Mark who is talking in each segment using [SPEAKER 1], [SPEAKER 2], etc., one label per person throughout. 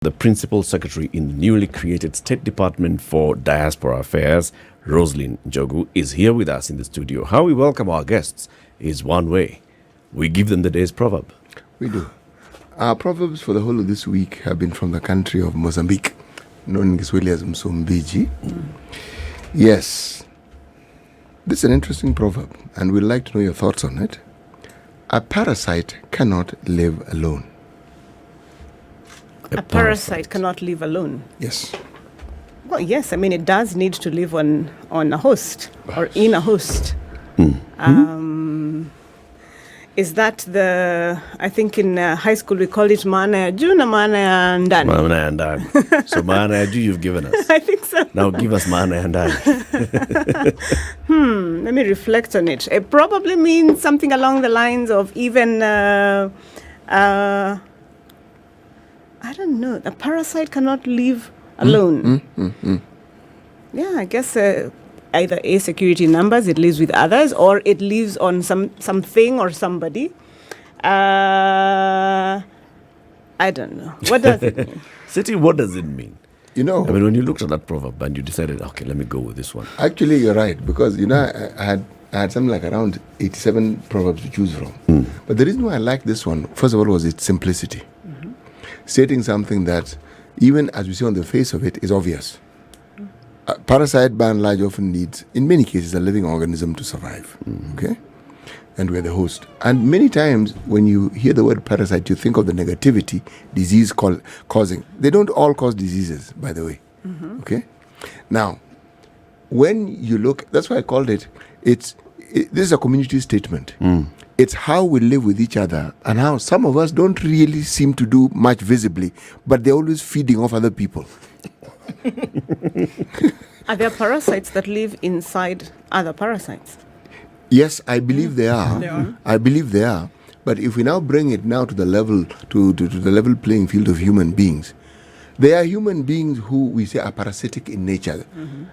[SPEAKER 1] The Principal Secretary in the newly created State Department for Diaspora Affairs, Roslyn Njogu, is here with us in the studio. How we welcome our guests is one way. We give them the day's proverb.
[SPEAKER 2] We do. Our proverbs for the whole of this week have been from the country of Mozambique, known in Kiswahili as Msumbiji. Yes. This is an interesting proverb, and we'd like to know your thoughts on it. A parasite cannot live alone.
[SPEAKER 3] A parasite cannot live alone.
[SPEAKER 2] Yes.
[SPEAKER 3] Well, yes. I mean, it does need to live on a host or in a host. Is that the? I think in high school we called it maana ya juu na maana ya ndani.
[SPEAKER 1] Maana ya ndani. So maana ya juu you've given us.
[SPEAKER 3] I think so.
[SPEAKER 1] Now give us maana ya ndani.
[SPEAKER 3] Let me reflect on it. It probably means something along the lines of even. I don't know. A parasite cannot live alone. Yeah, I guess either A, security numbers, it lives with others, or it lives on something or somebody. I don't know. What does it mean?
[SPEAKER 1] Siti, what does it mean?
[SPEAKER 2] You know,
[SPEAKER 1] I mean, when you looked at that proverb and you decided, okay, let me go with this one.
[SPEAKER 2] actually, you're right, because, I had something like around 87 proverbs to choose from. But the reason why I like this one, first of all, was its simplicity. Stating something that, even as we see on the face of it, is obvious. A parasite, by and large, often needs, in many cases, a living organism to survive. Okay? And we're the host. And many times, when you hear the word parasite, you think of the negativity disease causing. They don't all cause diseases, by the way. Okay? Now, when you look, that's why I called it, this is a community statement. It's how we live with each other and how some of us don't really seem to do much visibly, but they're always feeding off other people.
[SPEAKER 3] Are there parasites that live inside other parasites?
[SPEAKER 2] Yes, I believe they are.
[SPEAKER 3] They are.
[SPEAKER 2] I believe they are. But if we now bring it now to the level to the level playing field of human beings, there are human beings who we say are parasitic in nature.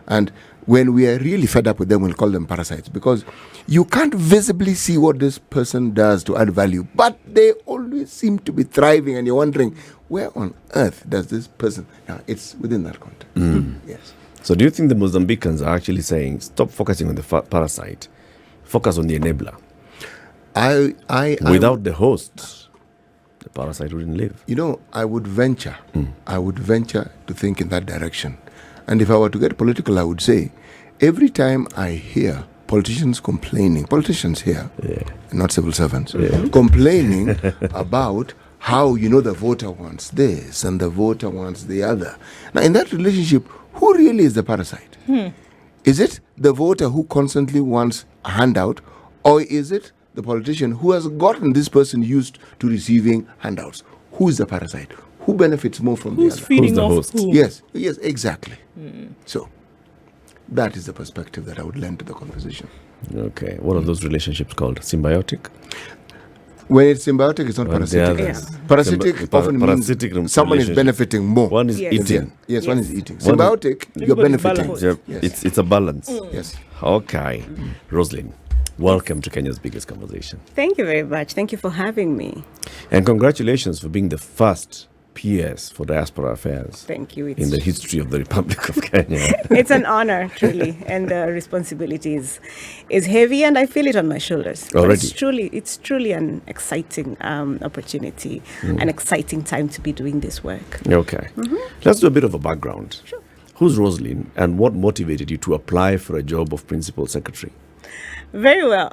[SPEAKER 2] And when we are really fed up with them, we'll call them parasites, because you can't visibly see what this person does to add value, but they always seem to be thriving, and you're wondering, where on earth does this person... Now, it's within that context. Yes.
[SPEAKER 1] So do you think the Mozambicans are actually saying, stop focusing on the parasite, focus on the enabler? Without the host, the parasite wouldn't live.
[SPEAKER 2] I would venture to think in that direction. And if I were to get political, I would say, every time I hear politicians here, not civil servants, complaining about how, the voter wants this and the voter wants the other. Now, in that relationship, who really is the parasite? Is it the voter who constantly wants a handout, or is it the politician who has gotten this person used to receiving handouts? Who is the parasite? Who benefits more from
[SPEAKER 4] Who's
[SPEAKER 2] the other?
[SPEAKER 4] feeding
[SPEAKER 1] Who's the
[SPEAKER 4] off
[SPEAKER 1] host?
[SPEAKER 4] who?
[SPEAKER 2] Yes, exactly. So, that is the perspective that I would lend to the conversation.
[SPEAKER 1] Okay. What are those relationships called? Symbiotic?
[SPEAKER 2] When it's symbiotic, it's not
[SPEAKER 1] Well, the
[SPEAKER 2] parasitic.
[SPEAKER 1] others.
[SPEAKER 2] Parasitic often
[SPEAKER 1] parasitic
[SPEAKER 2] means someone is
[SPEAKER 1] relationship.
[SPEAKER 2] benefiting more.
[SPEAKER 1] One is
[SPEAKER 3] Yes.
[SPEAKER 1] eating.
[SPEAKER 2] Yes, one is eating.
[SPEAKER 1] One is-
[SPEAKER 2] Symbiotic, you're
[SPEAKER 4] Everybody's
[SPEAKER 2] benefiting.
[SPEAKER 4] balanced.
[SPEAKER 1] Yeah,
[SPEAKER 2] Yes.
[SPEAKER 1] it's a balance.
[SPEAKER 2] Yes.
[SPEAKER 1] Okay. Roslyn, welcome to Kenya's Biggest Conversation.
[SPEAKER 3] Thank you very much. Thank you for having me.
[SPEAKER 1] And congratulations for being the first PS for Diaspora Affairs
[SPEAKER 3] Thank you.
[SPEAKER 1] in the history of the Republic of Kenya.
[SPEAKER 3] It's an honor, truly, and the responsibility is heavy, and I feel it on my shoulders. But
[SPEAKER 1] Already?
[SPEAKER 3] it's truly an exciting opportunity, an exciting time to be doing this work.
[SPEAKER 1] Okay. Let's do a bit of a background.
[SPEAKER 3] Sure.
[SPEAKER 1] Who's Roslyn, and what motivated you to apply for a job of Principal Secretary?
[SPEAKER 3] Very well.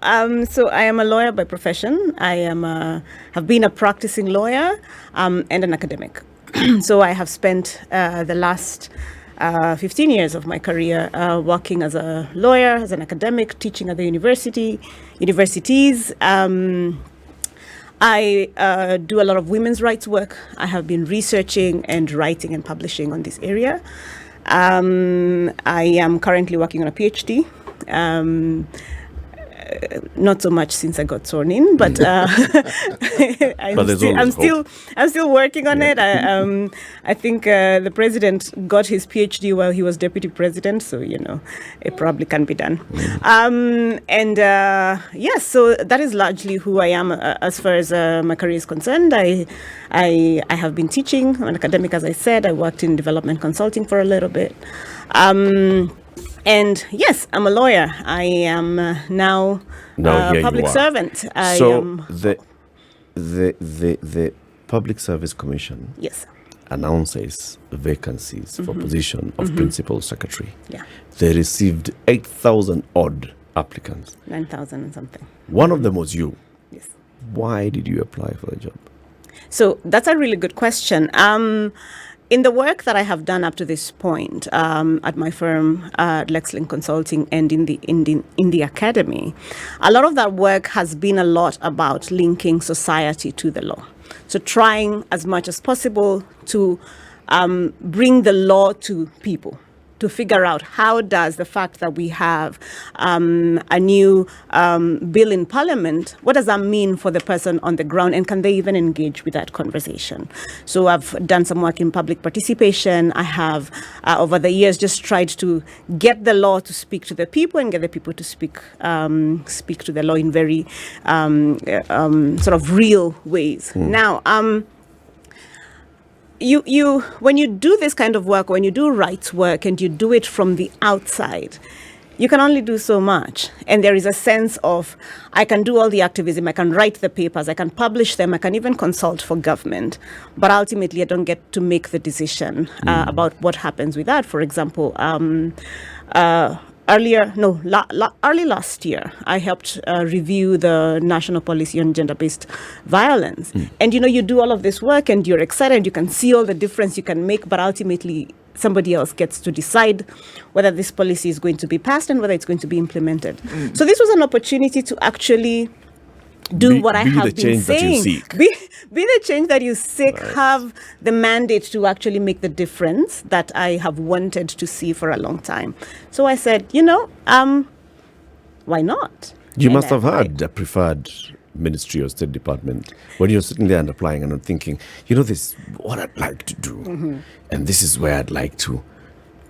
[SPEAKER 3] So I am a lawyer by profession. I have been a practicing lawyer and an academic. So I have spent the last 15 years of my career working as a lawyer, as an academic, teaching at the universities. I do a lot of women's rights work. I have been researching and writing and publishing on this area. I am currently working on a PhD. not so much since I got sworn in, but I'm still working on it. I think the president got his PhD while he was deputy president, so it probably can be done. Yes, so that is largely who I am as far as my career is concerned. I have been teaching. I'm an academic, as I said. I worked in development consulting for a little bit. And yes, I'm a lawyer. I am now a public servant.
[SPEAKER 1] The Public Service Commission announces vacancies for position of principal secretary.
[SPEAKER 3] Yeah.
[SPEAKER 1] They received 8,000 odd applicants.
[SPEAKER 3] 9,000 and something.
[SPEAKER 1] One of them was you.
[SPEAKER 3] Yes.
[SPEAKER 1] Why did you apply for the job?
[SPEAKER 3] So that's a really good question. In the work that I have done up to this point at my firm, Lexlink Consulting, and in the academy, a lot of that work has been a lot about linking society to the law. So trying as much as possible to bring the law to people, to figure out how does the fact that we have a new bill in Parliament, what does that mean for the person on the ground, and can they even engage with that conversation? So I've done some work in public participation. I have, over the years, just tried to get the law to speak to the people and get the people to speak to the law in very sort of real ways. Now, you when you do this kind of work, when you do rights work and you do it from the outside, you can only do so much. And there is a sense of, I can do all the activism, I can write the papers, I can publish them, I can even consult for government, but ultimately I don't get to make the decision about what happens with that. For example, early last year, I helped review the national policy on gender-based violence. And you do all of this work and you're excited, you can see all the difference you can make, but ultimately somebody else gets to decide whether this policy is going to be passed and whether it's going to be implemented. So this was an opportunity to actually do what I have been saying. Be the change that you seek. Right. Have the mandate to actually make the difference that I have wanted to see for a long time. So I said, why not?
[SPEAKER 1] You must have had a preferred ministry or State Department when you're sitting there and applying and thinking, this is what I'd like to do, and this is where I'd like to.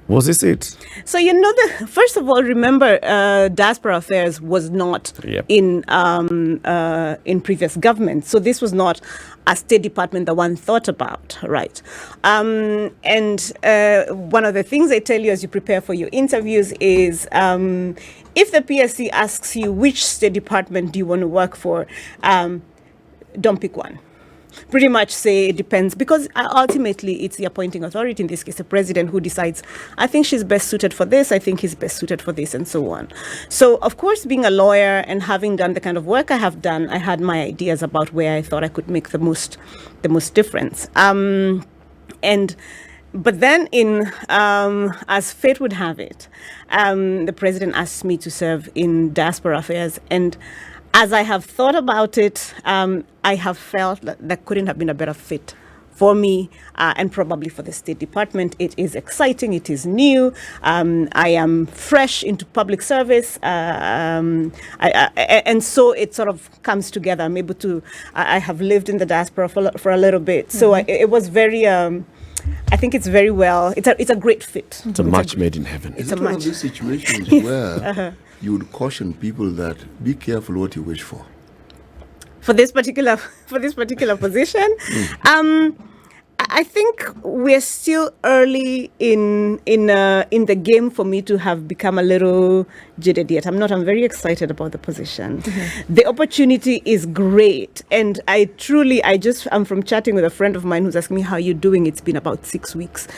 [SPEAKER 1] Was this it? So,
[SPEAKER 3] first of all, remember, Diaspora Affairs was not in previous government. So this was not a State Department that one thought about, right? And one of the things I tell you as you prepare for your interviews is, if the PSC asks you which State Department do you want to work for, don't pick one. Pretty much say it depends, because ultimately it's the appointing authority, in this case the president, who decides, I think she's best suited for this, I think he's best suited for this, and so on. So of course, being a lawyer and having done the kind of work I have done, I had my ideas about where I thought I could make the most difference. But then as fate would have it, the president asked me to serve in Diaspora Affairs, and as I have thought about it, I have felt that couldn't have been a better fit for me and probably for the State Department. It is exciting. It is new. I am fresh into public service. And so it sort of comes together. I'm able to, I have lived in the diaspora for a little bit. So it was very, I think it's very well, it's a great fit.
[SPEAKER 1] It's a match made in heaven.
[SPEAKER 2] It's one of these situations where you would caution people that be careful what you wish for.
[SPEAKER 3] For this particular position, I think we're still early in the game for me to have become a little jaded yet. I'm very excited about the position. The opportunity is great, and I'm from chatting with a friend of mine who's asking me, how you doing? It's been about 6 weeks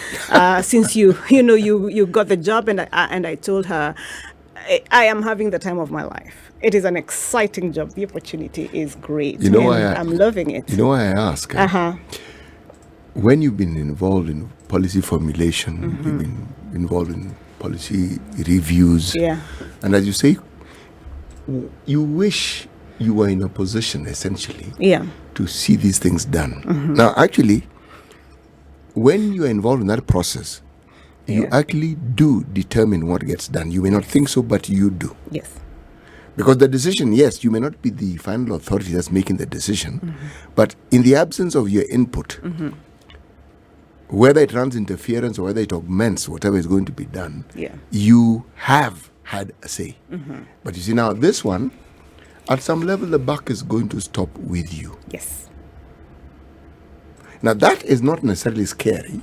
[SPEAKER 3] since you got the job, and I told her, I am having the time of my life. It is an exciting job. The opportunity is great. I'm loving it.
[SPEAKER 2] You know why I ask? When you've been involved in policy formulation, you've been involved in policy reviews, and as you say, you wish you were in a position, essentially, to see these things done. Now, actually, when you are involved in that process, you actually do determine what gets done. You may not think so, but you do.
[SPEAKER 3] Yes.
[SPEAKER 2] Because the decision, yes, you may not be the final authority that's making the decision, but in the absence of your input, whether it runs interference or whether it augments whatever is going to be done, you have had a say. But you see now, this one, at some level, the buck is going to stop with you.
[SPEAKER 3] Yes.
[SPEAKER 2] Now, that is not necessarily scary.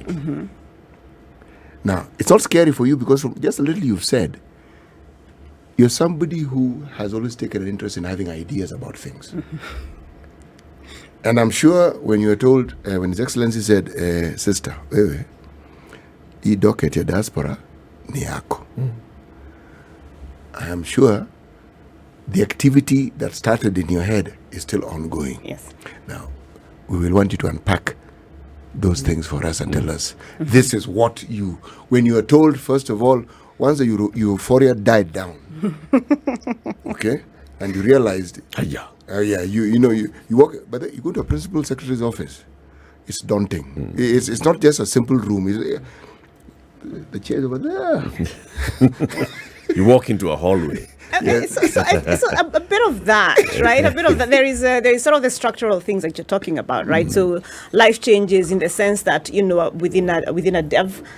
[SPEAKER 2] Now, it's not scary for you because from just a little you've said, you're somebody who has always taken an interest in having ideas about things. And I'm sure when you were told, when His Excellency said, sister, I docket your diaspora, ni yako. I am sure the activity that started in your head is still ongoing.
[SPEAKER 3] Yes.
[SPEAKER 2] Now, we will want you to unpack those things for us and tell us, this is what you, when you are told, first of all, once the euphoria died down, okay, and you realized, you walk, but you go to a principal secretary's office, it's daunting. It's not just a simple room. The chair's over there.
[SPEAKER 1] You walk into a hallway.
[SPEAKER 3] So a bit of that, right? A bit of that. There is sort of the structural things that you're talking about, right? So life changes in the sense that, within a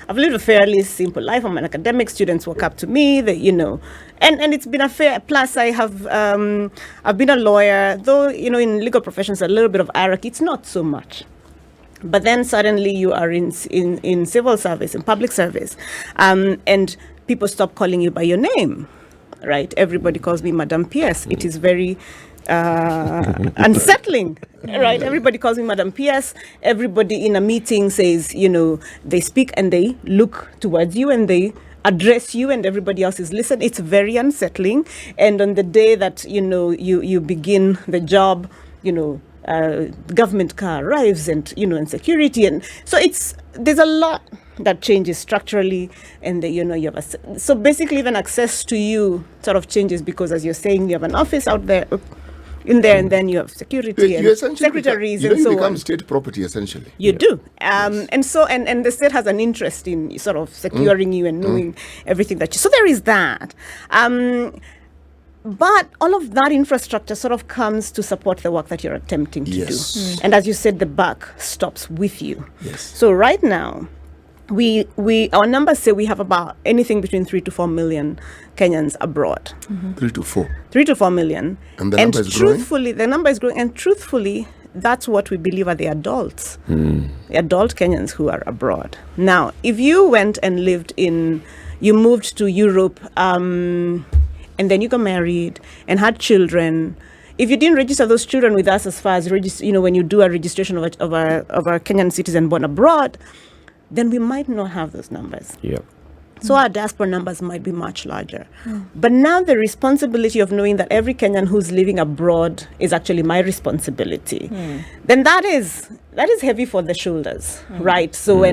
[SPEAKER 3] I've lived a fairly simple life. I'm an academic. Students walk up to me, and it's been a fair. Plus, I've been a lawyer, though in legal professions a little bit of hierarchy. It's not so much. But then suddenly you are in civil service, in public service, and people stop calling you by your name. Right, everybody calls me Madam PS. It is very unsettling, right? Everybody calls me Madam PS. Everybody in a meeting says, they speak and they look towards you and they address you, and everybody else is listening. It's very unsettling. And on the day that you begin the job, government car arrives, and and security, and so there's a lot that changes structurally, and you have so basically even access to you sort of changes, because as you're saying, you have an office out there in there, and then you have security and secretaries and so on. You become
[SPEAKER 2] state property essentially.
[SPEAKER 3] You do, and so and the state has an interest in sort of securing you and knowing everything that you. So there is that. But all of that infrastructure sort of comes to support the work that you're attempting to do. And as you said, the buck stops with you.
[SPEAKER 2] Yes.
[SPEAKER 3] So right now, our numbers say we have about anything between 3 to 4 million Kenyans abroad.
[SPEAKER 2] 3 to 4.
[SPEAKER 3] 3 to 4 million.
[SPEAKER 2] And the number is
[SPEAKER 3] truthfully, the number is growing. And truthfully, that's what we believe are the adults, the adult Kenyans who are abroad. Now, if you went and you moved to Europe, and then you got married and had children, if you didn't register those children with us as far as when you do a registration of a Kenyan citizen born abroad, then we might not have those numbers.
[SPEAKER 1] Yeah.
[SPEAKER 3] So our diaspora numbers might be much larger. But now the responsibility of knowing that every Kenyan who's living abroad is actually my responsibility, then that is heavy for the shoulders, right? So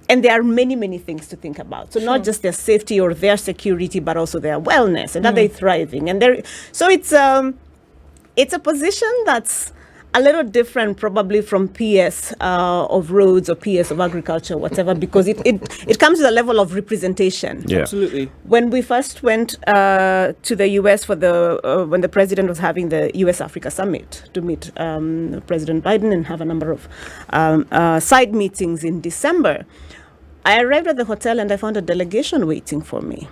[SPEAKER 3] and there are many, many things to think about. So not just their safety or their security, but also their wellness, and are they thriving? And so it's a position that's a little different probably from PS of roads or PS of agriculture, whatever, because it comes to the level of representation.
[SPEAKER 1] Yeah.
[SPEAKER 4] Absolutely.
[SPEAKER 3] When we first went to the US for when the president was having the US Africa Summit to meet President Biden and have a number of side meetings in December, I arrived at the hotel and I found a delegation waiting for me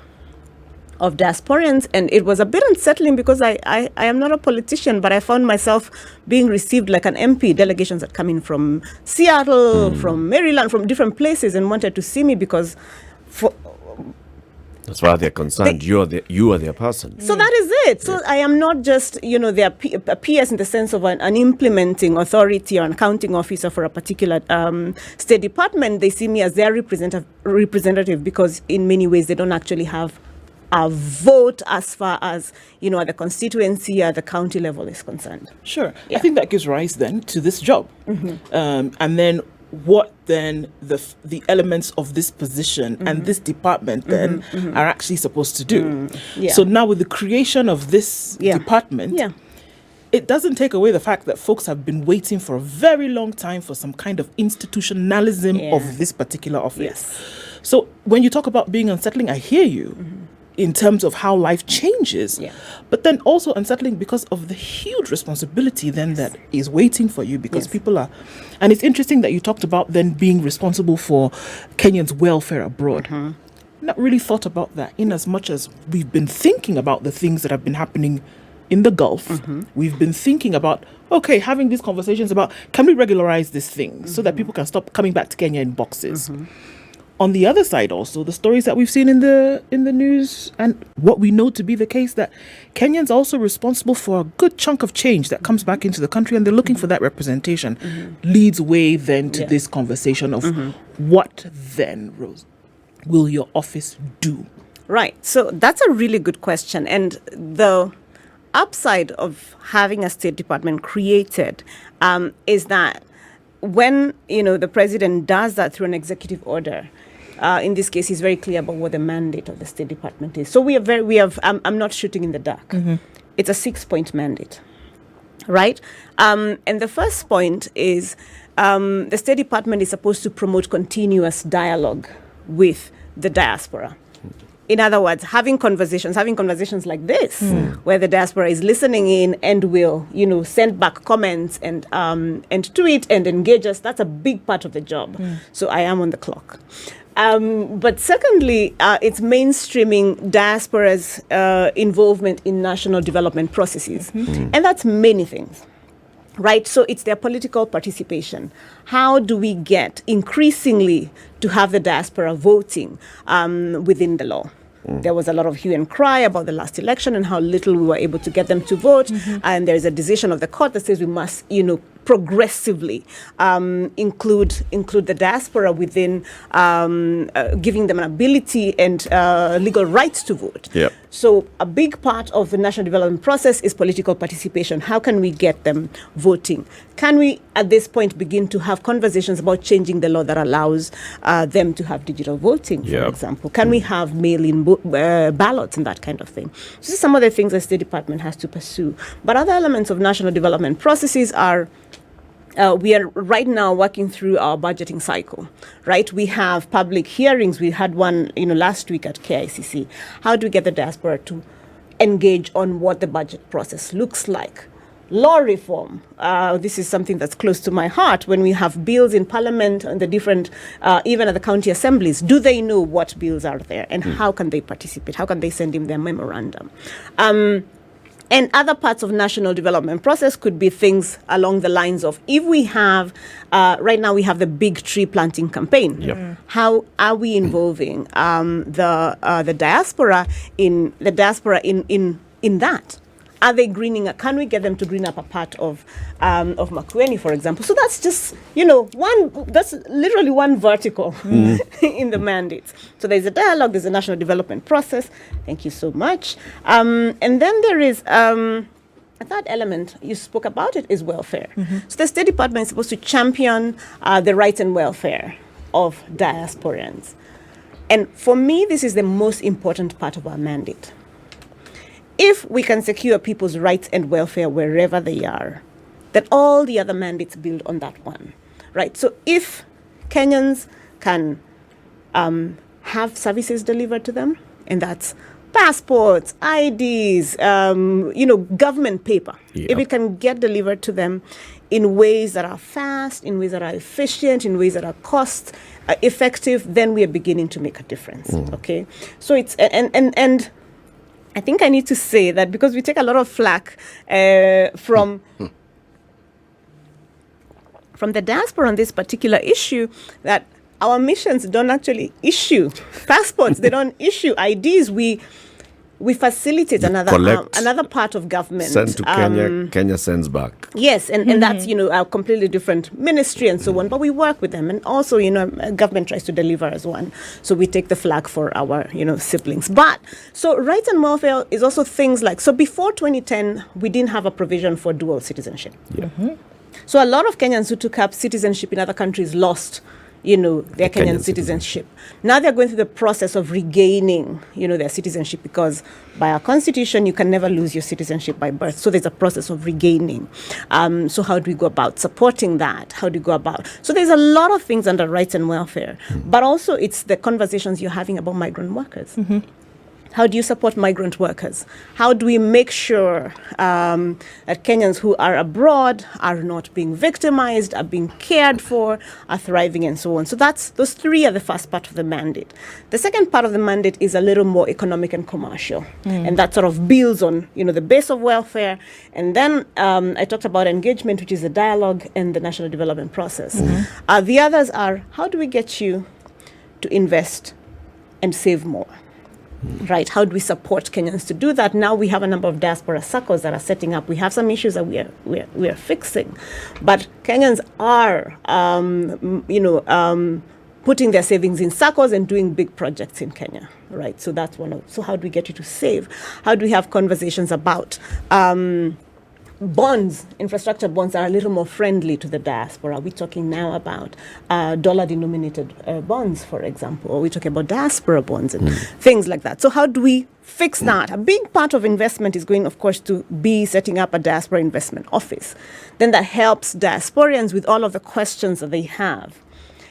[SPEAKER 3] of diasporans, and it was a bit unsettling because I am not a politician, but I found myself being received like an MP. Delegations that come in from Seattle, from Maryland, from different places, and wanted to see me because
[SPEAKER 1] that's why they're concerned. You are their person.
[SPEAKER 3] So that is it. So I am not just, their PS in the sense of an implementing authority or an accounting officer for a particular state department. They see me as their representative because in many ways they don't actually have a vote as far as, at the constituency or the county level is concerned.
[SPEAKER 4] Sure.
[SPEAKER 3] Yeah.
[SPEAKER 4] I think that gives rise then to this job. And then what then the elements of this position and this department then are actually supposed to do.
[SPEAKER 3] Yeah.
[SPEAKER 4] So now with the creation of this department, it doesn't take away the fact that folks have been waiting for a very long time for some kind of institutionalism of this particular office.
[SPEAKER 3] Yes.
[SPEAKER 4] So when you talk about being unsettling, I hear you. in terms of how life changes,
[SPEAKER 3] Yeah.
[SPEAKER 4] but then also unsettling because of the huge responsibility then that is waiting for you, because
[SPEAKER 3] Yes.
[SPEAKER 4] people are, and it's interesting that you talked about then being responsible for Kenyans' welfare abroad. Not really thought about that, in as much as we've been thinking about the things that have been happening in the Gulf. We've been thinking about, okay, having these conversations about, can we regularize this thing so that people can stop coming back to Kenya in boxes? On the other side, also the stories that we've seen in the news, and what we know to be the case, that Kenyans are also responsible for a good chunk of change that comes back into the country, and they're looking for that representation, leads way then to this conversation of what then, Rose, will your office do?
[SPEAKER 3] Right. So that's a really good question. And the upside of having a State Department created is that when, the president does that through an executive order, in this case, he's very clear about what the mandate of the State Department is. So I'm not shooting in the dark. It's a 6-point mandate, right? And the first point is the State Department is supposed to promote continuous dialogue with the diaspora. In other words, having conversations like this, where the diaspora is listening in and will, send back comments and tweet and engage us. That's a big part of the job. So I am on the clock. But secondly, it's mainstreaming diaspora's involvement in national development processes. And that's many things. Right, so it's their political participation. How do we get increasingly to have the diaspora voting within the law? There was a lot of hue and cry about the last election and how little we were able to get them to vote. And there's a decision of the court that says we must, progressively include the diaspora within giving them an ability and legal rights to vote.
[SPEAKER 1] Yep.
[SPEAKER 3] So a big part of the national development process is political participation. How can we get them voting? Can we, at this point, begin to have conversations about changing the law that allows them to have digital voting, for example? Can we have mail-in ballots and that kind of thing? This is some of the things the State Department has to pursue. But other elements of national development processes are we are right now working through our budgeting cycle, right? We have public hearings. We had one, last week at KICC. How do we get the diaspora to engage on what the budget process looks like? Law reform. This is something that's close to my heart. When we have bills in Parliament and the different, even at the county assemblies, do they know what bills are there and how can they participate? How can they send in their memorandum? And other parts of national development process could be things along the lines of, if we have, right now we have the big tree planting campaign. How are we involving the diaspora in that? Are they greening up? Can we get them to green up a part of Makueni, for example? So that's just, that's literally one vertical in the mandates. So there's a dialogue, there's a national development process. Thank you so much. And then there is a third element, you spoke about it, is welfare. So the State Department is supposed to champion the rights and welfare of diasporans. And for me, this is the most important part of our mandate. If we can secure people's rights and welfare wherever they are, then all the other mandates build on that one, right? So if Kenyans can have services delivered to them, and that's passports, IDs, government paper, if it can get delivered to them in ways that are fast, in ways that are efficient, in ways that are cost effective, then we are beginning to make a difference, okay? So it's, and I think I need to say that because we take a lot of flack from the diaspora on this particular issue, that our missions don't actually issue passports, they don't issue IDs. We facilitate another part of government.
[SPEAKER 1] Send to Kenya, Kenya sends back.
[SPEAKER 3] Yes, and that's, a completely different ministry and so on. But we work with them. And also, government tries to deliver as one. So we take the flag for our, siblings. But, so rights and welfare is also things like, so before 2010, we didn't have a provision for dual citizenship. So a lot of Kenyans who took up citizenship in other countries lost their Kenyan citizenship. Now they're going through the process of regaining, their citizenship, because by our constitution, you can never lose your citizenship by birth. So there's a process of regaining. So how do we go about supporting that? How do we go about? So there's a lot of things under rights and welfare, but also it's the conversations you're having about migrant workers. How do you support migrant workers? How do we make sure that Kenyans who are abroad are not being victimized, are being cared for, are thriving, and so on? So those three are the first part of the mandate. The second part of the mandate is a little more economic and commercial, and that sort of builds on the base of welfare. And then I talked about engagement, which is the dialogue and the national development process. The others are, how do we get you to invest and save more? Right? How do we support Kenyans to do that? Now we have a number of diaspora circles that are setting up. We have some issues that we are fixing, but Kenyans are, putting their savings in circles and doing big projects in Kenya. Right? So that's so how do we get you to save? How do we have conversations about bonds, infrastructure bonds are a little more friendly to the diaspora. We're talking now about dollar-denominated bonds, for example, or we're talking about diaspora bonds and things like that. So how do we fix that? A big part of investment is going, of course, to be setting up a diaspora investment office. Then that helps diasporians with all of the questions that they have.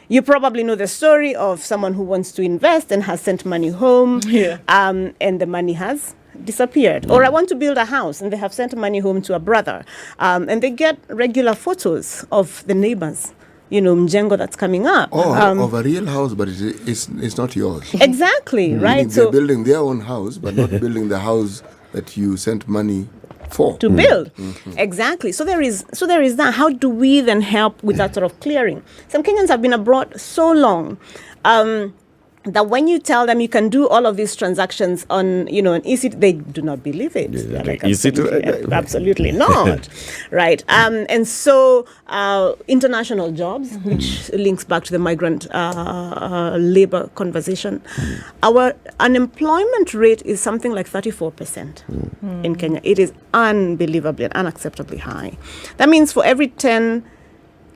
[SPEAKER 3] You probably know the story of someone who wants to invest and has sent money home, and the money has disappeared. Or I want to build a house and they have sent money home to a brother, and they get regular photos of the neighbors, mjengo that's coming up.
[SPEAKER 2] Of a real house, but it's not yours.
[SPEAKER 3] Exactly, right?
[SPEAKER 2] They're building their own house, but not building the house that you sent money for.
[SPEAKER 3] To build. Exactly. So there is that. How do we then help with that sort of clearing? Some Kenyans have been abroad so long that when you tell them you can do all of these transactions on, an EC, they do not believe it. They're like, absolutely not. Right. And so international jobs, which links back to the migrant labor conversation. Our unemployment rate is something like 34% in Kenya. It is unbelievably and unacceptably high. That means for every 10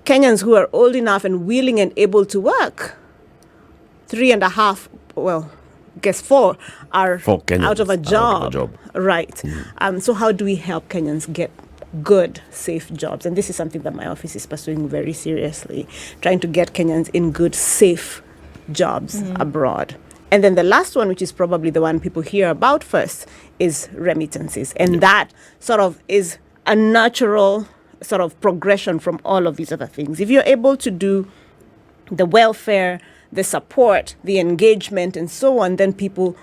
[SPEAKER 3] Kenyans who are old enough and willing and able to work, 3.5, four are out of a job. Right. So how do we help Kenyans get good, safe jobs? And this is something that my office is pursuing very seriously, trying to get Kenyans in good, safe jobs abroad. And then the last one, which is probably the one people hear about first, is remittances. And that sort of is a natural sort of progression from all of these other things. If you're able to do the welfare, the support, the engagement, and so on, then people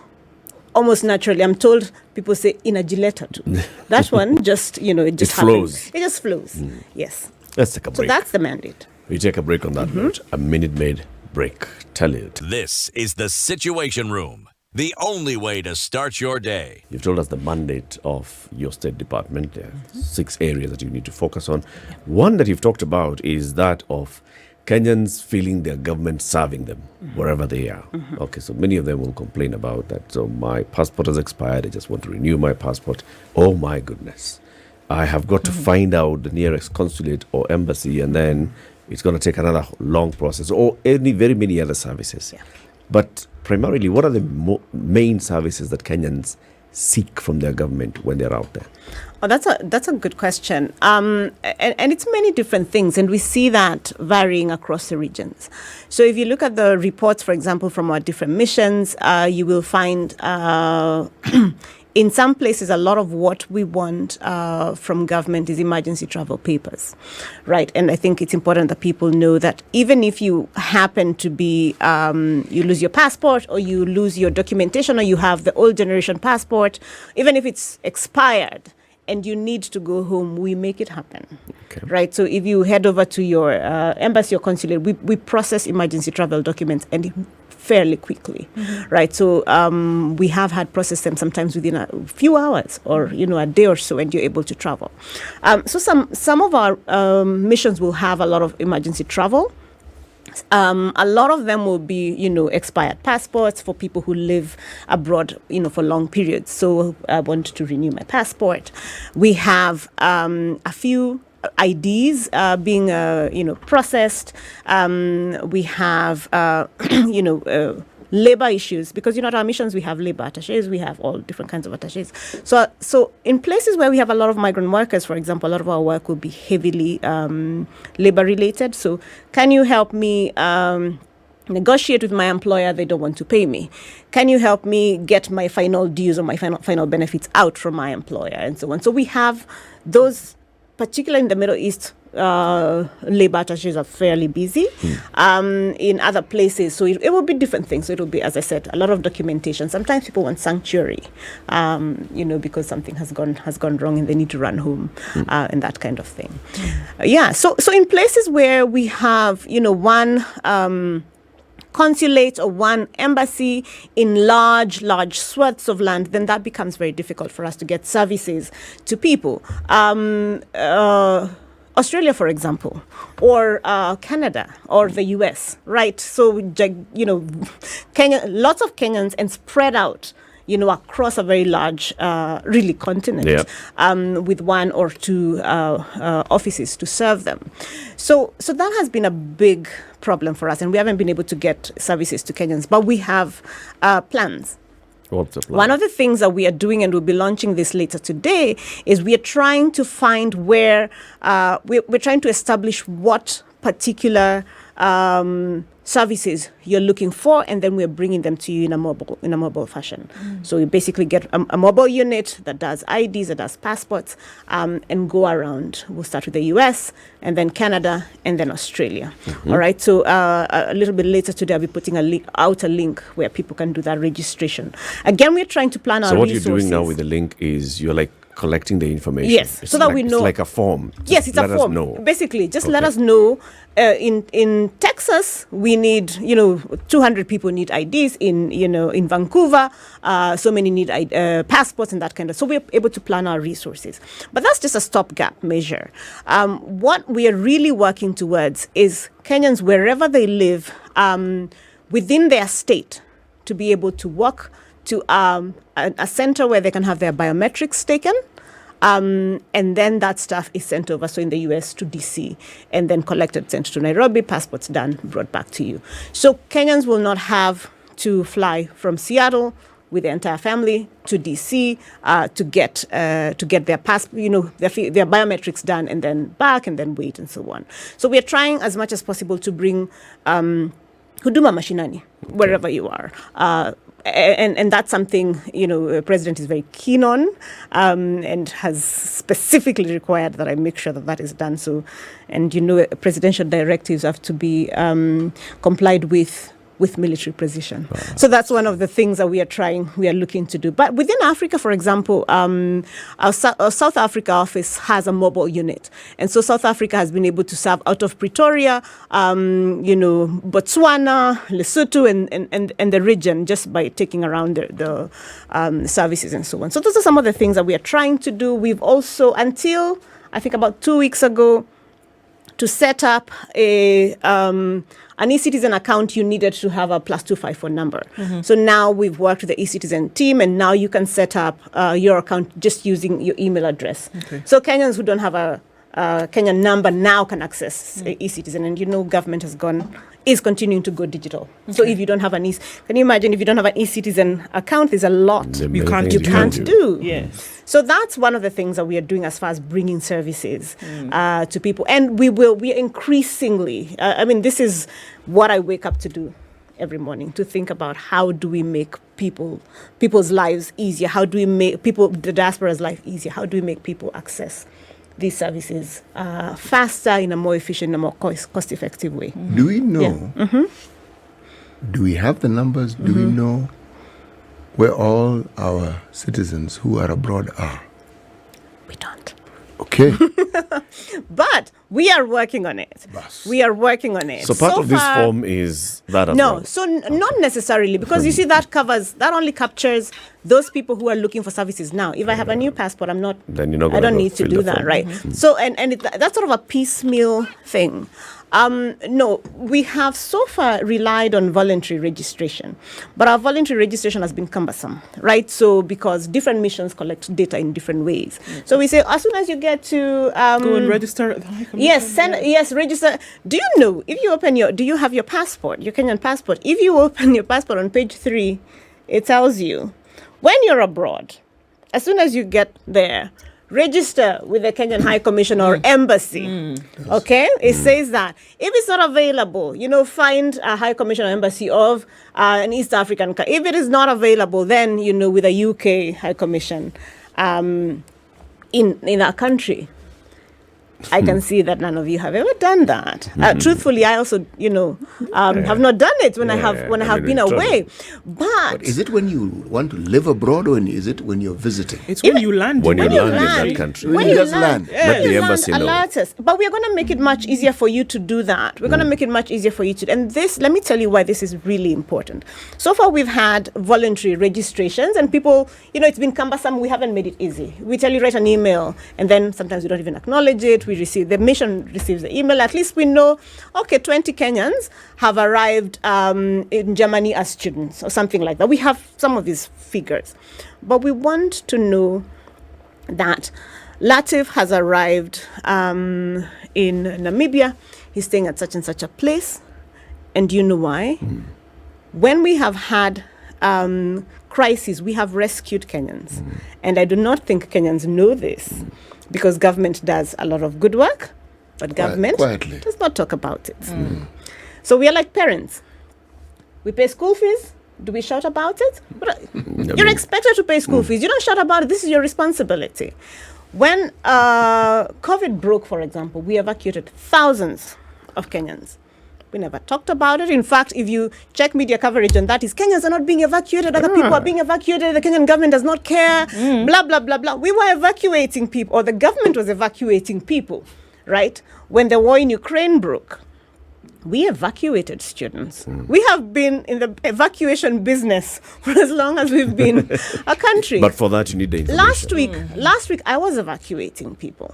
[SPEAKER 3] almost naturally, I'm told, people say inajileta too. That one just, it just
[SPEAKER 1] flows.
[SPEAKER 3] It just flows. Yes.
[SPEAKER 1] Let's take a break.
[SPEAKER 3] So that's the mandate.
[SPEAKER 1] We take a break on that note. A minute-made break. Tell it.
[SPEAKER 5] This is the Situation Room, the only way to start your day.
[SPEAKER 1] You've told us the mandate of your State Department. There are 6 areas that you need to focus on. One that you've talked about is that of Kenyans feeling their government serving them wherever they are. Okay, so many of them will complain about that. So my passport has expired. I just want to renew my passport. Oh my goodness. I have got to find out the nearest consulate or embassy, and then it's going to take another long process, or very many other services. Yeah. But primarily, what are the main services that Kenyans seek from their government when they're out there?
[SPEAKER 3] Oh, that's a good question. And it's many different things, and we see that varying across the regions. So if you look at the reports, for example, from our different missions, you will find in some places a lot of what we want from government is emergency travel papers, right? And I think it's important that people know that even if you happen to be, you lose your passport or you lose your documentation or you have the old generation passport, even if it's expired, and you need to go home, we make it happen, right? So if you head over to your embassy or consulate, we process emergency travel documents and fairly quickly, right? So we have had processed them sometimes within a few hours or, a day or so, and you're able to travel. So some of our missions will have a lot of emergency travel. A lot of them will be, expired passports for people who live abroad, for long periods. So I want to renew my passport. We have a few IDs being, processed. We have, labor issues, because at our missions we have labor attaches, we have all different kinds of attaches. So in places where we have a lot of migrant workers, for example, a lot of our work will be heavily labor related. So can you help me negotiate with my employer, they don't want to pay me. Can you help me get my final dues or my final benefits out from my employer, and so on. So we have those, particularly in the Middle East, labor attaches are fairly busy. In other places, so it will be different things. So it will be, as I said, a lot of documentation. Sometimes people want sanctuary, because something has gone wrong and they need to run home, and that kind of thing. So in places where we have, one consulate or one embassy in large swaths of land, then that becomes very difficult for us to get services to people. Australia, for example, or Canada, or the US, right? So, Kenya, lots of Kenyans, and spread out, across a very large, really continent, with one or two offices to serve them. So that has been a big problem for us, and we haven't been able to get services to Kenyans, but we have plans.
[SPEAKER 1] What's the plan?
[SPEAKER 3] One of the things that we are doing, and we'll be launching this later today, is we are trying to find where, we're trying to establish what particular services you're looking for, and then we're bringing them to you in a mobile fashion. So we basically get a mobile unit that does IDs, that does passports, and go around. We'll start with the US, and then Canada, and then Australia. All right. So a little bit later today, I'll be putting out a link where people can do that registration. Again, we're trying to plan our resources.
[SPEAKER 1] So what you're doing now with the link is you're like collecting the information.
[SPEAKER 3] Yes,
[SPEAKER 1] it's
[SPEAKER 3] so that
[SPEAKER 1] like,
[SPEAKER 3] we know.
[SPEAKER 1] It's like a form.
[SPEAKER 3] Yes, it's a form.
[SPEAKER 1] Let us know.
[SPEAKER 3] Basically, just let us know. In Texas, we need 200 people need IDs. In Vancouver, so many need passports and that kind of. So we're able to plan our resources. But that's just a stopgap measure. What we are really working towards is Kenyans, wherever they live, within their state, to be able to walk to a center where they can have their biometrics taken, and then that stuff is sent over, so in the US to DC, and then collected, sent to Nairobi, passports done, brought back to you. So Kenyans will not have to fly from Seattle with their entire family to DC to get their their biometrics done, and then back, and then wait, and so on. So we are trying as much as possible to bring huduma mashinani wherever you are. And that's something, the president is very keen on, and has specifically required that I make sure that is done. So, and presidential directives have to be complied with military precision. Wow. So that's one of the things that we are looking to do. But within Africa, for example, our South Africa office has a mobile unit. And so South Africa has been able to serve out of Pretoria, Botswana, Lesotho, and the region, just by taking around the services and so on. So those are some of the things that we are trying to do. We've also, until I think about 2 weeks ago, to set up an eCitizen account, you needed to have a +254 number. So now we've worked with the eCitizen team, and now you can set up your account just using your email address. Okay. So Kenyans who don't have a Kenyan number now can access eCitizen, and government is continuing to go digital. Okay. So if you don't have can you imagine if you don't have an eCitizen account, there's a lot you can't do. Yes. So that's one of the things that we are doing as far as bringing services to people. And we are increasingly, this is what I wake up to do every morning, to think about how do we make people's lives easier? How do we make the diaspora's life easier? How do we make people access these services faster, in a more efficient, in a more cost-effective way?
[SPEAKER 2] Do we know? Yeah. Do we have the numbers? Do we know where all our citizens who are abroad are?
[SPEAKER 3] We don't.
[SPEAKER 2] Okay.
[SPEAKER 3] But we are working on it.
[SPEAKER 2] Bas.
[SPEAKER 3] We are working on it.
[SPEAKER 1] So part of this form is that as well?
[SPEAKER 3] No, so not necessarily, because you see that only captures those people who are looking for services now. If I have a new passport, I don't need to do that, right? So that's sort of a piecemeal thing. No, we have so far relied on voluntary registration, but our voluntary registration has been cumbersome, right? So because different missions collect data in different ways. So we say, as soon as you get to
[SPEAKER 4] go and register at the High Commission.
[SPEAKER 3] Yes, register. Do you know, if you do you have your passport, your Kenyan passport? If you open your passport on page 3, it tells you when you're abroad, as soon as you get there, register with the Kenyan High Commission or embassy. Okay, it says that if it's not available, find a High Commission or embassy of an East African country. If it is not available, then with a UK High Commission in our country. I can see that none of you have ever done that. Truthfully, I also, have not done it when I have been away. But
[SPEAKER 2] Is it when you want to live abroad, or is it when you're visiting?
[SPEAKER 4] It's when you land.
[SPEAKER 1] When you land in
[SPEAKER 3] land.
[SPEAKER 1] that country.
[SPEAKER 2] When you just land.
[SPEAKER 1] Let the embassy know.
[SPEAKER 3] Alert us. But we're going to make it much easier for you to do that. We're going to make it much easier for you to. And this, let me tell you why this is really important. So far, we've had voluntary registrations, and people, it's been cumbersome. We haven't made it easy. We tell you, write an email, and then sometimes we don't even acknowledge it. The mission receives the email. At least we know, 20 Kenyans have arrived in Germany as students or something like that. We have some of these figures. But we want to know that Latif has arrived in Namibia. He's staying at such and such a place. And do you know why? When we have had crises, we have rescued Kenyans. And I do not think Kenyans know this. Because government does a lot of good work, but government
[SPEAKER 2] quietly
[SPEAKER 3] does not talk about it. So we are like parents. We pay school fees. Do we shout about it? You're expected to pay school fees. You don't shout about it. This is your responsibility. When COVID broke, for example, we evacuated thousands of Kenyans. We never talked about it. In fact, if you check media coverage on that, is Kenyans are not being evacuated, other people are being evacuated, the Kenyan government does not care, blah, blah, blah, blah. We were evacuating people, or the government was evacuating people, right? When the war in Ukraine broke, we evacuated students. We have been in the evacuation business for as long as we've been a country.
[SPEAKER 1] But for that, you need the information.
[SPEAKER 3] Last week, I was evacuating people,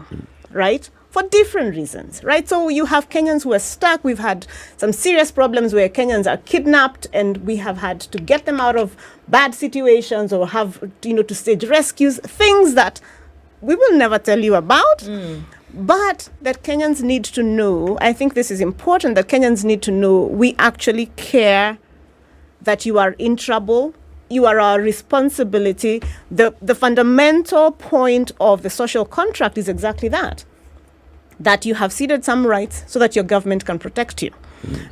[SPEAKER 3] right? For different reasons, right? So you have Kenyans who are stuck. We've had some serious problems where Kenyans are kidnapped, and we have had to get them out of bad situations or have, to stage rescues, things that we will never tell you about. But that Kenyans need to know, I think this is important, that Kenyans need to know we actually care, that you are in trouble. You are our responsibility. The fundamental point of the social contract is exactly that you have ceded some rights so that your government can protect you,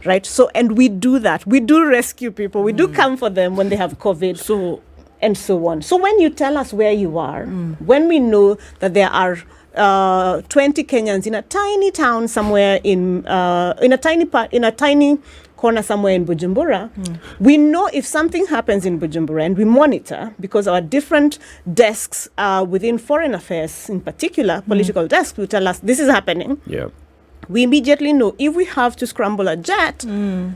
[SPEAKER 3] right? So, and we do that. We do rescue people. We do come for them when they have COVID, and so on. So when you tell us where you are, when we know that there are 20 Kenyans in a tiny town somewhere in a tiny corner somewhere in Bujumbura, we know if something happens in Bujumbura, and we monitor, because our different desks within foreign affairs, in particular, political desks, will tell us this is happening.
[SPEAKER 1] Yeah.
[SPEAKER 3] We immediately know if we have to scramble a jet,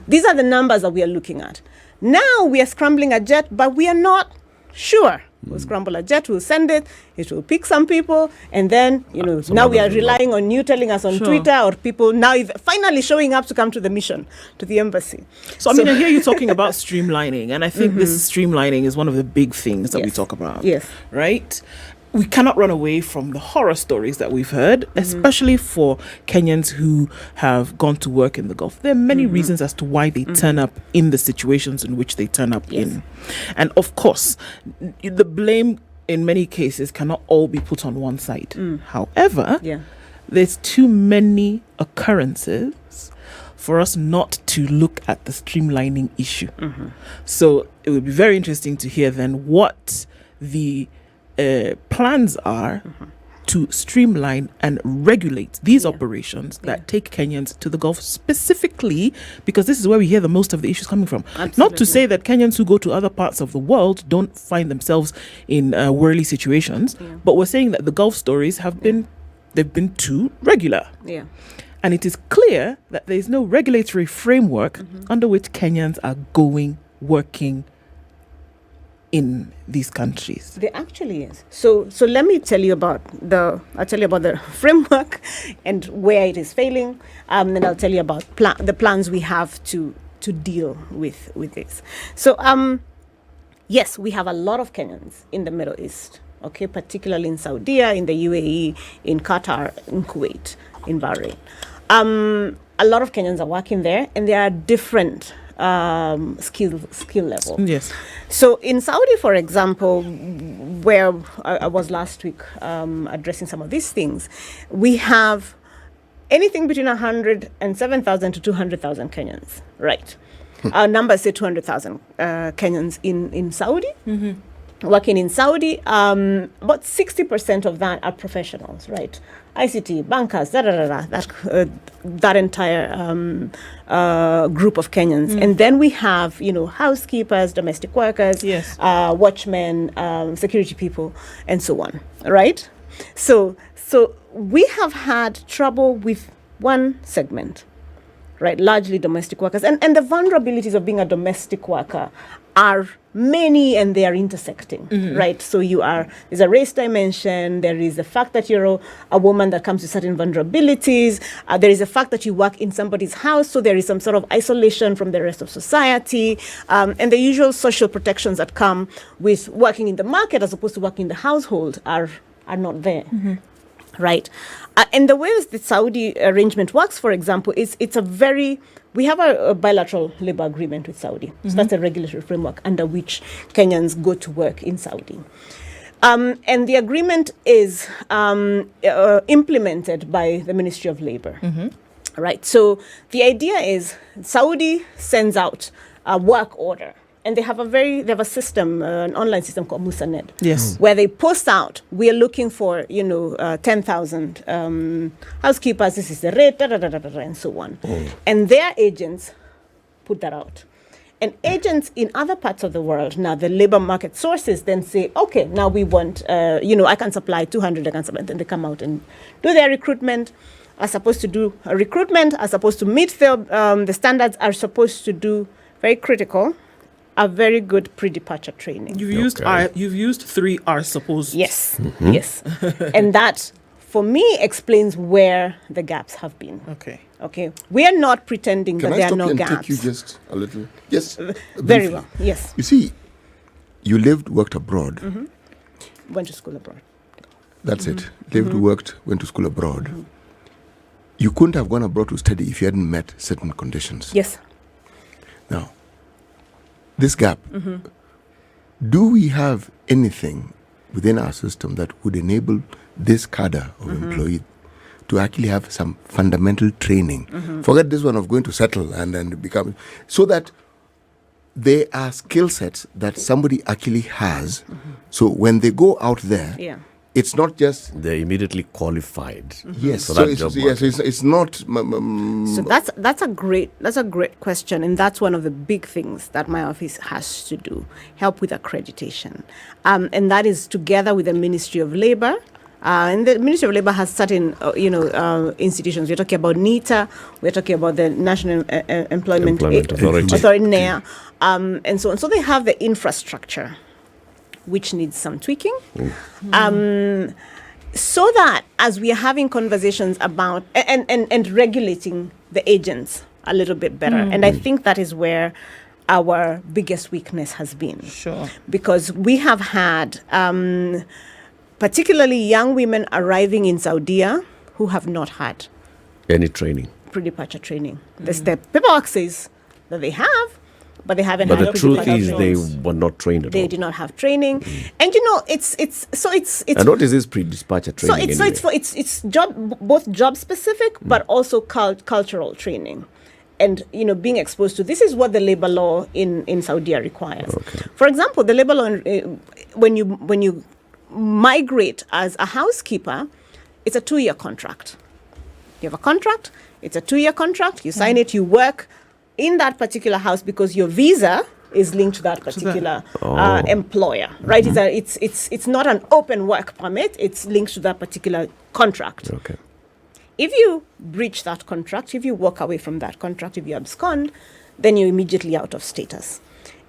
[SPEAKER 3] these are the numbers that we are looking at. Now we are scrambling a jet, but we are not sure. We'll scramble a jet, we'll send it, it will pick some people, and then, now we are relying on you telling us on Twitter, or people now finally showing up to come to the mission, to the embassy.
[SPEAKER 4] So I mean, I hear you talking about streamlining, and I think this streamlining is one of the big things that we talk about.
[SPEAKER 3] Yes.
[SPEAKER 4] Right? We cannot run away from the horror stories that we've heard, especially for Kenyans who have gone to work in the Gulf. There are many reasons as to why they turn up in the situations in which they turn up in. And of course, the blame in many cases cannot all be put on one side. However, there's too many occurrences for us not to look at the streamlining issue. So it would be very interesting to hear then what the plans are to streamline and regulate these operations that take Kenyans to the Gulf, specifically because this is where we hear the most of the issues coming from.
[SPEAKER 3] Absolutely.
[SPEAKER 4] Not to say that Kenyans who go to other parts of the world don't find themselves in whirly situations, but we're saying that the Gulf stories they've been too regular. And it is clear that there is no regulatory framework under which Kenyans are working in these countries.
[SPEAKER 3] There actually is. So let me tell you about the framework and where it is failing. Then I'll tell you about the plans we have to deal with this. So yes, we have a lot of Kenyans in the Middle East. Okay, particularly in Saudi, in the UAE, in Qatar, in Kuwait, in Bahrain. A lot of Kenyans are working there, and there are different skill level.
[SPEAKER 4] Yes.
[SPEAKER 3] So in Saudi, for example, where I was last week addressing some of these things, we have anything between 107,000 to 200,000 Kenyans, right? Our numbers say 200,000 Kenyans in Saudi. Working in Saudi, about 60% of that are professionals, right? ICT, bankers, that entire group of Kenyans. And then we have, housekeepers, domestic workers,
[SPEAKER 4] Yes.
[SPEAKER 3] Watchmen, security people, and so on, right? So we have had trouble with one segment, right? Largely domestic workers. And the vulnerabilities of being a domestic worker are many, and they are intersecting, right? So there's a race dimension, there is the fact that you're a woman that comes with certain vulnerabilities, there is the fact that you work in somebody's house, so there is some sort of isolation from the rest of society, and the usual social protections that come with working in the market as opposed to working in the household are not there. Right. And the way the Saudi arrangement works, for example, is we have a bilateral labor agreement with Saudi. So that's a regulatory framework under which Kenyans go to work in Saudi. And the agreement is implemented by the Ministry of Labor. Right. So the idea is Saudi sends out a work order. And they have a system, an online system called Musanet,
[SPEAKER 4] Yes.
[SPEAKER 3] where they post out, we are looking for, 10,000 housekeepers, this is the rate, and so on. And their agents put that out. And agents in other parts of the world, now the labor market sources then say, okay, now we want, I can supply 200, I can supply, and they come out and do their recruitment, are supposed to do a recruitment, are supposed to meet the standards, are supposed to do, very critical, a very good pre-departure training.
[SPEAKER 4] You've used 3 are supposed.
[SPEAKER 3] Yes, yes. And that, for me, explains where the gaps have been. Okay. We are not pretending that there are no gaps.
[SPEAKER 2] Can I stop you and take you just a little? Yes.
[SPEAKER 3] Very
[SPEAKER 2] briefly.
[SPEAKER 3] well, yes.
[SPEAKER 2] You see, you lived, worked abroad.
[SPEAKER 3] Went to school abroad.
[SPEAKER 2] That's it. Lived, worked, went to school abroad. You couldn't have gone abroad to study if you hadn't met certain conditions.
[SPEAKER 3] Yes.
[SPEAKER 2] Now, this gap, do we have anything within our system that would enable this cadre of employee to actually have some fundamental training? Forget this one of going to settle and then become, so that there are skill sets that somebody actually has. So when they go out there, it's not just
[SPEAKER 1] they're immediately qualified.
[SPEAKER 2] Yes,
[SPEAKER 1] for
[SPEAKER 2] so
[SPEAKER 1] that job
[SPEAKER 2] it's not.
[SPEAKER 3] So that's a great question, and that's one of the big things that my office has to do: help with accreditation, and that is together with the Ministry of Labor. And the Ministry of Labor has certain, institutions. We're talking about NITA. We're talking about the National Employment Authority, NEA, and so on. So they have the infrastructure, which needs some tweaking, so that as we are having conversations about and regulating the agents a little bit better, and I think that is where our biggest weakness has been.
[SPEAKER 4] Sure.
[SPEAKER 3] Because we have had particularly young women arriving in Saudi who have not had
[SPEAKER 1] any training,
[SPEAKER 3] pre-departure training. The paperwork says that they have, but they haven't.
[SPEAKER 1] But
[SPEAKER 3] had
[SPEAKER 1] the truth is,
[SPEAKER 3] training.
[SPEAKER 1] they were not trained at all.
[SPEAKER 3] They did not have training, and it's.
[SPEAKER 1] And what is this pre-dispatcher training?
[SPEAKER 3] It's both job specific, but also cultural training, and being exposed to this is what the labor law in Saudi requires.
[SPEAKER 1] Okay.
[SPEAKER 3] For example, the labor law when you migrate as a housekeeper, it's a 2-year contract. You have a contract. It's a 2-year contract. You sign it. You work in that particular house because your visa is linked to that particular employer, right? It's not an open work permit. It's linked to that particular contract.
[SPEAKER 1] Okay.
[SPEAKER 3] If you breach that contract, if you walk away from that contract, if you abscond, then you're immediately out of status.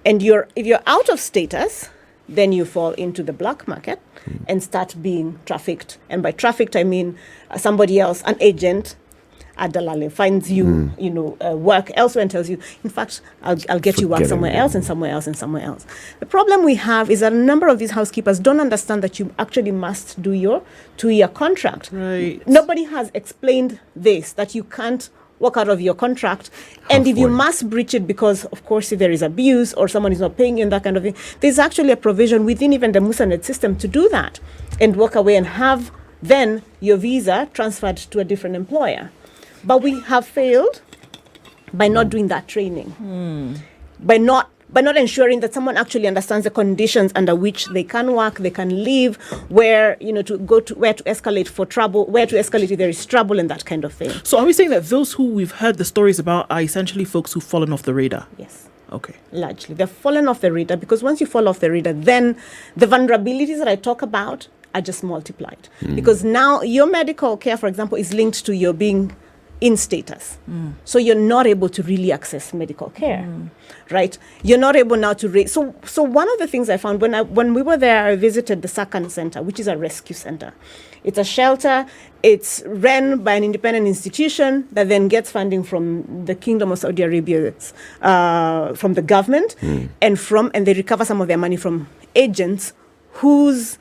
[SPEAKER 3] And if you're out of status, then you fall into the black market and start being trafficked. And by trafficked, I mean somebody else, an agent, a dalali, finds you, work elsewhere and tells you, in fact, I'll get you work somewhere else and somewhere else and somewhere else. The problem we have is that a number of these housekeepers don't understand that you actually must do your 2-year contract.
[SPEAKER 4] Right.
[SPEAKER 3] Nobody has explained this, that you can't walk out of your contract. And if you
[SPEAKER 1] Halfway.
[SPEAKER 3] must breach it because, of course, if there is abuse or someone is not paying you and that kind of thing, there's actually a provision within even the Musanet system to do that and walk away and have then your visa transferred to a different employer. But we have failed by not doing that training, by not ensuring that someone actually understands the conditions under which they can work, they can live, where where to escalate for trouble, where to escalate if there is trouble, and that kind of thing.
[SPEAKER 4] So are we saying that those who we've heard the stories about are essentially folks who've fallen off the radar?
[SPEAKER 3] Yes.
[SPEAKER 4] Okay.
[SPEAKER 3] Largely, they've fallen off the radar because once you fall off the radar, then the vulnerabilities that I talk about are just multiplied. Because now your medical care, for example, is linked to your being in status. So you're not able to really access medical care, right? You're not able now to raise. So one of the things I found when we were there, I visited the Sakan Center, which is a rescue center. It's a shelter. It's run by an independent institution that then gets funding from the Kingdom of Saudi Arabia, from the government, and they recover some of their money from agents whose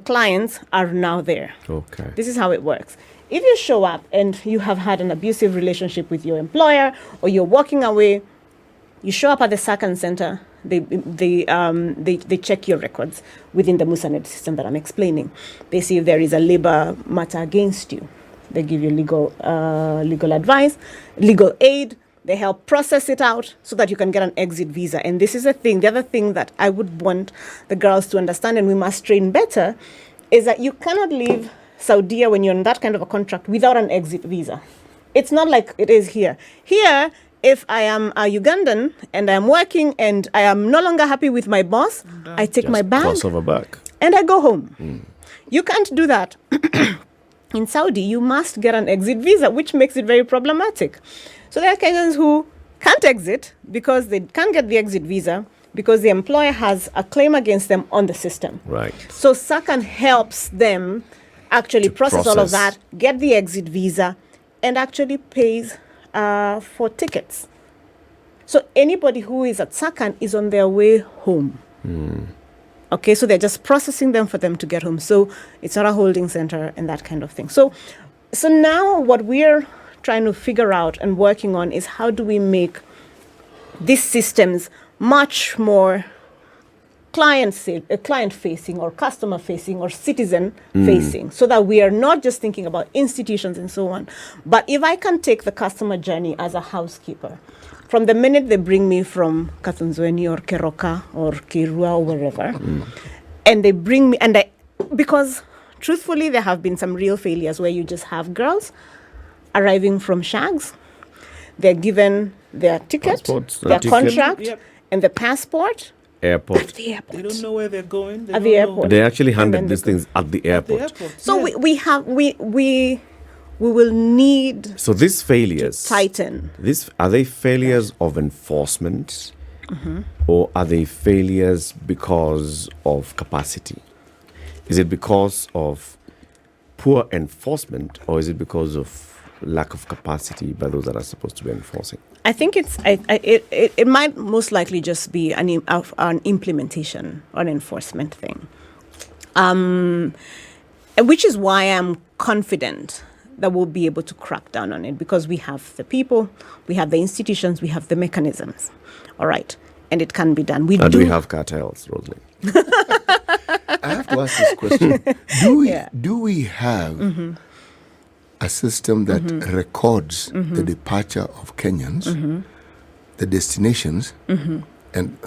[SPEAKER 3] clients are now there.
[SPEAKER 1] Okay.
[SPEAKER 3] This is how it works. If you show up and you have had an abusive relationship with your employer or you're walking away, you show up at the Sakan Center, they check your records within the Musanet system that I'm explaining. They see if there is a labor matter against you. They give you legal advice, legal aid. They help process it out so that you can get an exit visa. And this is the other thing that I would want the girls to understand, and we must train better, is that you cannot leave Saudi when you're in that kind of a contract without an exit visa. It's not like it is here. Here, if I am a Ugandan and I'm working and I am no longer happy with my boss, I take my bag
[SPEAKER 1] Cross over back.
[SPEAKER 3] and I go home. You can't do that. In Saudi, you must get an exit visa, which makes it very problematic. So there are Kenyans who can't exit because they can't get the exit visa because the employer has a claim against them on the system.
[SPEAKER 1] Right.
[SPEAKER 3] So Sakan helps them actually process all of that, get the exit visa, and actually pays for tickets. So anybody who is at Sakan is on their way home. Okay, so they're just processing them for them to get home. So it's not a holding center and that kind of thing. So now what we're trying to figure out and working on is how do we make these systems much more client-facing or customer-facing or citizen-facing, so that we are not just thinking about institutions and so on. But if I can take the customer journey as a housekeeper, from the minute they bring me from Kathunzweni or Keroka or Kirua or wherever, and they bring me, because truthfully, there have been some real failures where you just have girls arriving from shags, they're given their ticket,
[SPEAKER 1] Passports,
[SPEAKER 3] their
[SPEAKER 1] ticket.
[SPEAKER 3] contract,
[SPEAKER 4] Yep.
[SPEAKER 3] and the passport.
[SPEAKER 1] Airport.
[SPEAKER 3] At the airport.
[SPEAKER 4] They don't know where they're going.
[SPEAKER 3] At the airport.
[SPEAKER 1] They actually
[SPEAKER 3] And
[SPEAKER 1] handed
[SPEAKER 3] then
[SPEAKER 1] these
[SPEAKER 3] they go.
[SPEAKER 1] things at the airport.
[SPEAKER 4] The airport.
[SPEAKER 3] So
[SPEAKER 4] yeah.
[SPEAKER 3] we will need
[SPEAKER 1] So these failures,
[SPEAKER 3] tighten.
[SPEAKER 1] are they failures of enforcement, or are they failures because of capacity? Is it because of poor enforcement, or is it because of lack of capacity by those that are supposed to be enforcing?
[SPEAKER 3] I think it might most likely just be an implementation or an enforcement thing, which is why I'm confident that we'll be able to crack down on it, because we have the people, we have the institutions, we have the mechanisms. All right, and it can be done. We
[SPEAKER 1] have cartels, Rosalie.
[SPEAKER 2] I have to ask this question. Do we have a system that records the departure of Kenyans, the destinations, and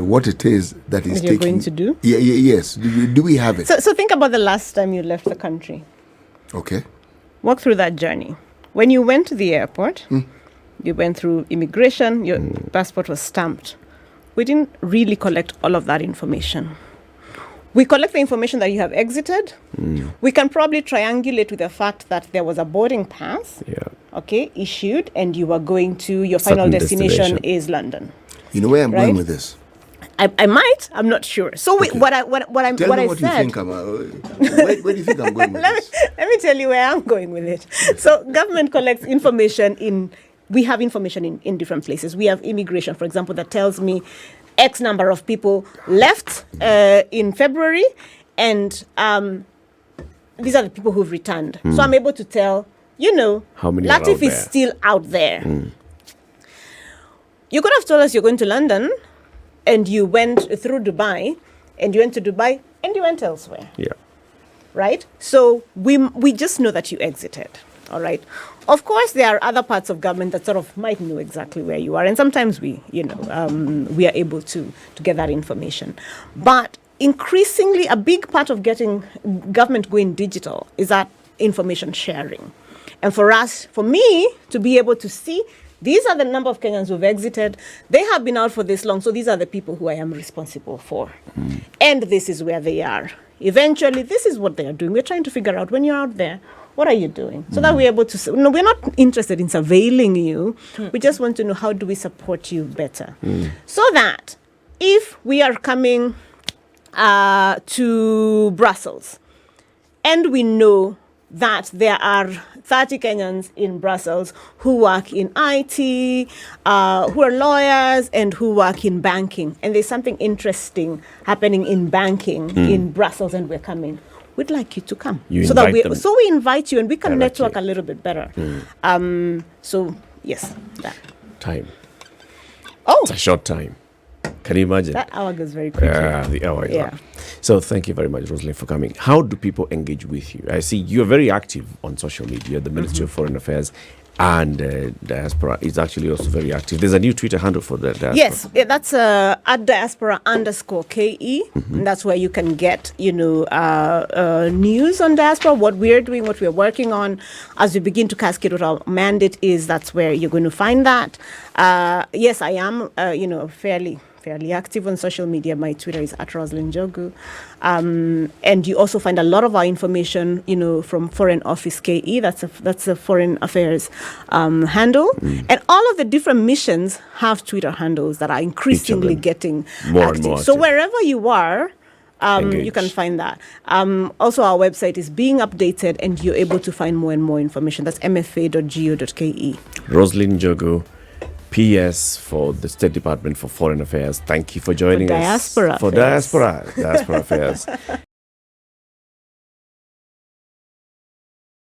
[SPEAKER 2] what it is that is
[SPEAKER 3] That you're
[SPEAKER 2] taking...
[SPEAKER 3] going to do?
[SPEAKER 2] Yes. Do we have it?
[SPEAKER 3] So think about the last time you left the country.
[SPEAKER 2] Okay.
[SPEAKER 3] Walk through that journey. When you went to the airport, you went through immigration, your passport was stamped. We didn't really collect all of that information. We collect the information that you have exited. We can probably triangulate with the fact that there was a boarding pass, issued, and you were going to your final
[SPEAKER 1] Certain
[SPEAKER 3] destination
[SPEAKER 1] destination.
[SPEAKER 3] is London.
[SPEAKER 2] You know where I'm
[SPEAKER 3] Right?
[SPEAKER 2] going with this?
[SPEAKER 3] I might. I'm not sure. So
[SPEAKER 2] Okay.
[SPEAKER 3] what
[SPEAKER 2] Tell
[SPEAKER 3] I
[SPEAKER 2] me what you
[SPEAKER 3] said.
[SPEAKER 2] think where do you think I'm going with this?
[SPEAKER 3] Let me tell you where I'm going with it. So government collects information we have information in different places. We have immigration, for example, that tells me X number of people left in February, and these are the people who've returned. So I'm able to tell,
[SPEAKER 1] How many are
[SPEAKER 3] Latif
[SPEAKER 1] out
[SPEAKER 3] is
[SPEAKER 1] there?
[SPEAKER 3] still out there. You could have told us you're going to London, and you went through Dubai, and you went to Dubai, and you went elsewhere.
[SPEAKER 1] Yeah.
[SPEAKER 3] Right? So we just know that you exited. All right. Of course, there are other parts of government that sort of might know exactly where you are, and sometimes we are able to get that information. But increasingly, a big part of getting government going digital is that information sharing. And for me to be able to see, these are the number of Kenyans who've exited. They have been out for this long, so these are the people who I am responsible for. And this is where they are. Eventually, this is what they are doing. We're trying to figure out, when you're out there, what are you doing? So that we're able to, we're not interested in surveilling you. We just want to know, how do we support you better? So that if we are coming to Brussels, and we know that there are 30 Kenyans in Brussels who work in IT, who are lawyers, and who work in banking, and there's something interesting happening in banking in Brussels, and we're coming, we'd like you to come. We invite you, and we can network a little bit better. So yes, that.
[SPEAKER 1] Time.
[SPEAKER 3] Oh,
[SPEAKER 1] It's a short time. Can you imagine?
[SPEAKER 3] that hour goes very quickly.
[SPEAKER 1] The hour is
[SPEAKER 3] Yeah.
[SPEAKER 1] up. So thank you very much, Rosalind, for coming. How do people engage with you? I see you're very active on social media. The Ministry of Foreign Affairs and Diaspora is actually also very active. There's a new Twitter handle for the Diaspora.
[SPEAKER 3] Yes, that's at Diaspora_KE. And that's where you can get, news on Diaspora, what we're doing, what we're working on. As we begin to cascade what our mandate is, that's where you're going to find that. Yes, I am, fairly active on social media. My Twitter is at Rosalind Jogu. And you also find a lot of our information, from Foreign Office KE. That's a Foreign Affairs handle. And all of the different missions have Twitter handles that are increasingly getting
[SPEAKER 1] more and
[SPEAKER 3] active.
[SPEAKER 1] more
[SPEAKER 3] So
[SPEAKER 1] active.
[SPEAKER 3] wherever you are, you can
[SPEAKER 1] Engage.
[SPEAKER 3] find that. Also, our website is being updated, and you're able to find more and more information. That's mfa.go.ke.
[SPEAKER 1] Rosalind Jogu, PS for the State Department for Foreign Affairs. Thank you for joining us.
[SPEAKER 3] Diaspora
[SPEAKER 1] For
[SPEAKER 3] Affairs.
[SPEAKER 1] Diaspora Affairs.